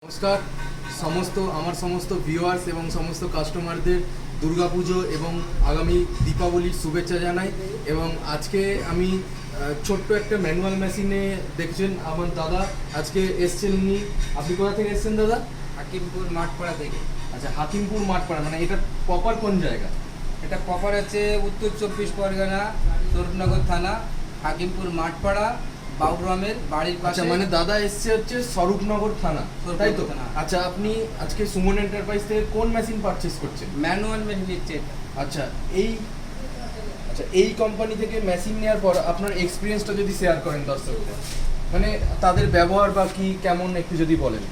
নমস্কার সমস্ত ভিউয়ার্স এবং সমস্ত কাস্টমারদের দুর্গাপুজো এবং আগামী দীপাবলির শুভেচ্ছা জানাই। এবং আজকে আমি ছোট্ট একটা ম্যানুয়াল মেশিনে দেখছেন আমার দাদা আজকে এসছেন। আপনি কোথা থেকে এসছেন দাদা? হাকিমপুর মাঠপাড়া থেকে। আচ্ছা, হাকিমপুর মাঠপাড়া, মানে এটা প্রপার কোন জায়গা? এটা প্রপার আছে উত্তর 24 পরগনা, স্বরূপনগর থানা, হাকিমপুর মাঠপাড়া, বাবুরামের বাড়ির পাশে। মানে দাদা এসছে হচ্ছে স্বরূপনগর থানা, তাই তো? আচ্ছা, আপনি আজকে সুমন এন্টারপ্রাইজ থেকে কোন মেশিন পারচেস করছেন? ম্যানুয়াল মেশিন নিচ্ছে। আচ্ছা, এই কোম্পানি থেকে মেশিন নেওয়ার পর আপনার এক্সপিরিয়েন্সটা যদি শেয়ার করেন দর্শকদের, মানে তাদের ব্যবহার বা কি কেমন একটু যদি বলেন।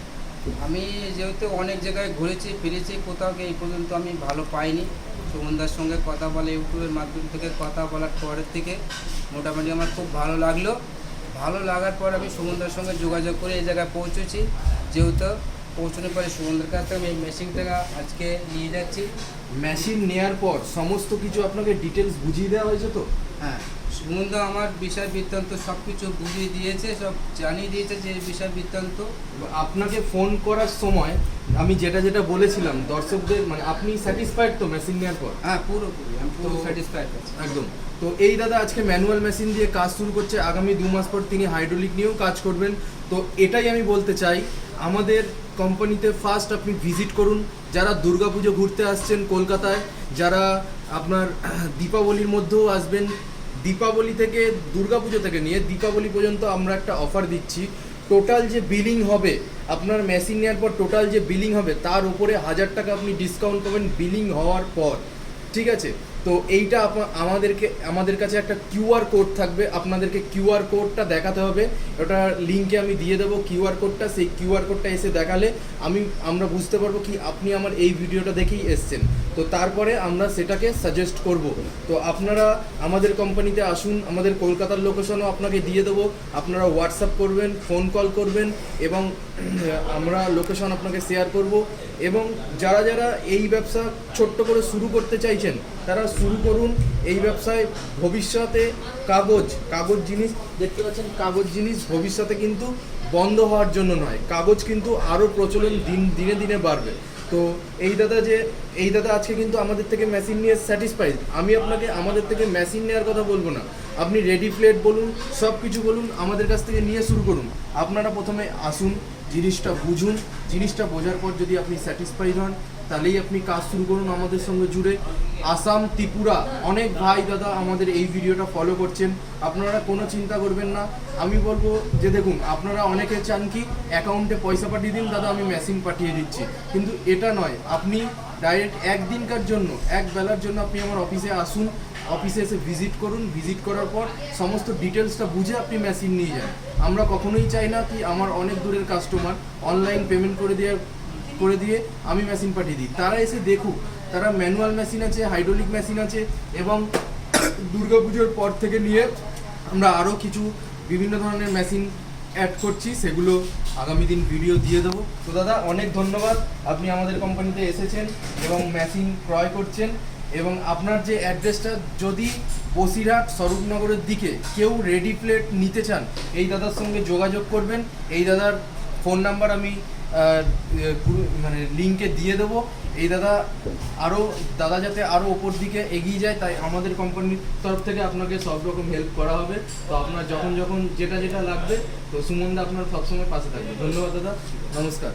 আমি যেহেতু অনেক জায়গায় ঘুরেছি ফিরেছি, কোথাও এই পর্যন্ত আমি ভালো পাইনি। সুমনদার সঙ্গে কথা বলে ইউটিউবের মাধ্যম থেকে কথা বলার পরের থেকে মোটামুটি আমার খুব ভালো লাগলো। ভালো লাগার পর আমি সুমনদার সঙ্গে যোগাযোগ করে এই জায়গায় পৌঁছেছি। যেহেতু পৌঁছানোর পরে সুমনদার কাছে আমি এই মেশিনটা আজকে নিয়ে যাচ্ছি। মেশিন নেওয়ার পর সমস্ত কিছু আপনাকে ডিটেলস বুঝিয়ে দেওয়া হয়েছে তো? হ্যাঁ, সুমনদা আমার বিষয় বৃত্তান্ত সব কিছু বুঝিয়ে দিয়েছে, সব জানিয়ে দিয়েছে যে বিষয় বৃত্তান্ত। আপনাকে ফোন করার সময় আমি যেটা বলেছিলাম দর্শকদের, মানে আপনি স্যাটিসফাইড তো মেশিন নেওয়ার পর? হ্যাঁ, পুরোপুরি আমি পুরো স্যাটিসফাইড আছি একদম। তো এই দাদা আজকে ম্যানুয়াল মেশিন দিয়ে কাজ শুরু করছে, আগামী 2 মাস পর তিনি হাইড্রোলিক নিয়েও কাজ করবেন। তো এটাই আমি বলতে চাই, আমাদের কোম্পানিতে ফার্স্ট আপনি ভিজিট করুন। যারা দুর্গাপুজো ঘুরতে আসছেন কলকাতায়, যারা আপনার দীপাবলির মধ্যেও আসবেন, দীপাবলি থেকে দুর্গাপুজো থেকে নিয়ে দীপাবলি পর্যন্ত আমরা একটা অফার দিচ্ছি। টোটাল যে বিলিং হবে আপনার মেশিন নেওয়ার পর, টোটাল যে বিলিং হবে তার উপরে 1000 টাকা আপনি ডিসকাউন্ট পাবেন বিলিং হওয়ার পর, ঠিক আছে? তো এইটা আমাদের কাছে একটা কিউআর কোড থাকবে, আপনাদেরকে কিউআর কোডটা দেখাতে হবে। ওটা লিঙ্কে আমি দিয়ে দেবো কিউআর কোডটা। সেই কিউআর কোডটা এসে দেখালে আমরা বুঝতে পারবো কি আপনি আমার এই ভিডিওটা দেখেই এসছেন। তো তারপরে আমরা সেটাকে সাজেস্ট করব। তো আপনারা আমাদের কোম্পানিতে আসুন, আমাদের কলকাতার লোকেশনও আপনাকে দিয়ে দেবো। আপনারা হোয়াটসঅ্যাপ করবেন, ফোন কল করবেন এবং আমরা লোকেশন আপনাকে শেয়ার করব। এবং যারা এই ব্যবসা ছোট্ট করে শুরু করতে চাইছেন তারা শুরু করুন এই ব্যবসায়। ভবিষ্যতে কাগজ জিনিস দেখতে পাচ্ছেন, কাগজ জিনিস ভবিষ্যতে কিন্তু বন্ধ হওয়ার জন্য নয়, কাগজ কিন্তু আরও প্রচলন দিনে দিনে বাড়বে। তো এই দাদা আজকে কিন্তু আমাদের থেকে মেশিন নিয়ে স্যাটিসফাইড। আমি আপনাকে আমাদের থেকে মেশিন নেওয়ার কথা বলবো না, আপনি রেডি প্লেট বলুন, সব কিছু বলুন, আমাদের কাছ থেকে নিয়ে শুরু করুন। আপনারা প্রথমে আসুন, জিনিসটা বুঝুন, জিনিসটা বোঝার পর যদি আপনি স্যাটিসফাইড হন তাহলেই আপনি কাজ শুরু করুন আমাদের সঙ্গে জুড়ে। আসাম, ত্রিপুরা অনেক ভাই দাদা আমাদের এই ভিডিওটা ফলো করছেন, আপনারা কোনো চিন্তা করবেন না। আমি বলবো যে দেখুন, আপনারা অনেকে চান কি অ্যাকাউন্টে পয়সা পাঠিয়ে দিন দাদা, আমি মেশিন পাঠিয়ে দিচ্ছি, কিন্তু এটা নয়। আপনি ডাইরেক্ট একদিনকার জন্য, এক বেলার জন্য আপনি আমার অফিসে আসুন, অফিসে এসে ভিজিট করুন। ভিজিট করার পর সমস্ত ডিটেলসটা বুঝে আপনি মেশিন নিয়ে যান। আমরা কখনোই চাই না কি আমার অনেক দূরের কাস্টমার অনলাইন পেমেন্ট করে দিয়ে আমি মেশিন পাঠিয়ে দিই। তারা এসে দেখুক, তারা ম্যানুয়াল মেশিন আছে, হাইড্রোলিক মেশিন আছে, এবং দুর্গাপুজোর পর থেকে নিয়ে আমরা আরও কিছু বিভিন্ন ধরনের মেশিন অ্যাড করছি, সেগুলো আগামী দিন ভিডিও দিয়ে দেবো। তো দাদা অনেক ধন্যবাদ, আপনি আমাদের কোম্পানিতে এসেছেন এবং মেশিন ক্রয় করছেন। এবং আপনার যে অ্যাড্রেসটা, যদি বসিরহাট স্বরূপনগরের দিকে কেউ রেডি প্লেট নিতে চান, এই দাদার সঙ্গে যোগাযোগ করবেন। এই দাদার ফোন নাম্বার আমি মানে লিঙ্কে দিয়ে দেবো। এই দাদা যাতে আরও ওপর দিকে এগিয়ে যায়, তাই আমাদের কোম্পানির তরফ থেকে আপনাকে সব রকম হেল্প করা হবে। তো আপনার যখন যেটা লাগবে, তো সুমনদা আপনার সবসময় পাশে থাকবে। ধন্যবাদ দাদা, নমস্কার।